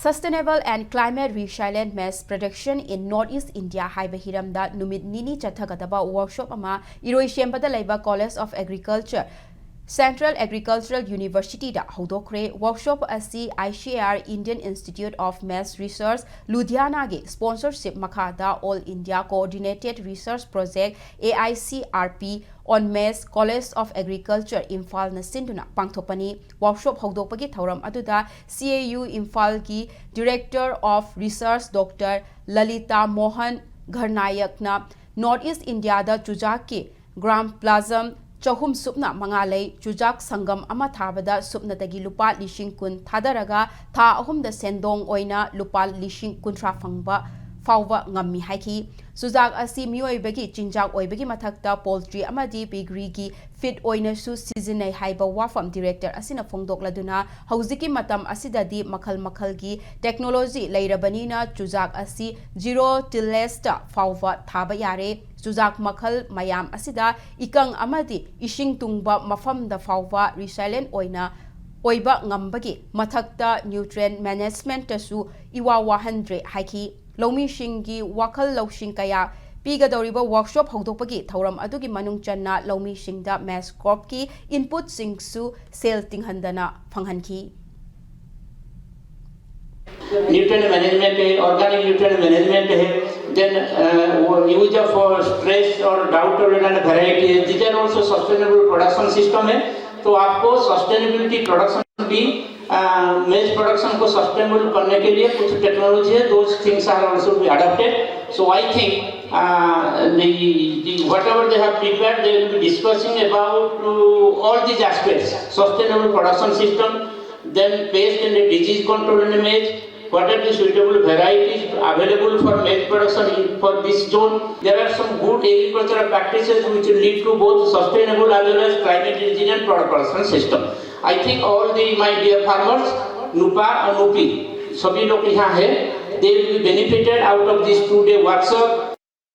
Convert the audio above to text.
Sustainable and climate resilient maize production in Northeast India haiba hiramda numit nini chathagadaba workshop ama iroi shembada laiba College of Agriculture Central Agricultural University da hodokre workshop asi ICAR Indian Institute of Maize Research Ludhiana ge sponsorship makhada All India Coordinated Research Project AICRP on Maize College of Agriculture Imphal na sinduna pangthopani workshop hodokpagi thauram aduda CAU Imphal ki Director of Research Dr. Lalita Mohan Gharnayak na Northeast India da chujak ki gram plasm Chahum supna mangalay chujak sangam ama thabada supna dagi lupa lishing kun thadaraga tha ahum da sendong oina lupa lishing kuntra fangba fawwa ngammi haiki sujak asi mioi bagi chinjak oi bagi mathakta poultry amadi piggery gi fit oina su seasonai haiba wafam director asina phongdok laduna hauziki matam asida di makhal gi technology leirabani na chujak asi zero tillage ta fawwa thaba yare chujak makhal mayam asida ikang amadi ishing tungba mafam da fawwa resilient oina oiba ngambagi mathakta nutrient management tasu iwa 100 haiki Lomi Shingi Wakal Loshing Kaya Piga Doriba workshop Hodopagi Tauram Adugi Manung Channa Lomi Shingda Mass Corp ki input Singsu Sale Tinghandana Panghanki Nutrient management है, organic nutrient management है, then use of stress or drought tolerant variety है, these are also sustainable production system है, तो आपको sustainability production भी maize production को sustainable करने के लिए कुछ technology है, those things are also be adapted. So I think whatever they have prepared, they will be discussing about all these aspects, sustainable production system, then pest and disease control in maize. What are the suitable varieties available for maize production for this zone? There are some good agricultural practices which will lead to both sustainable as well as climate resilient production system. I think all my dear farmers, Nupa and Nupi, सभी लोग यहाँ हैं, they will be benefited out of this 2-day workshop.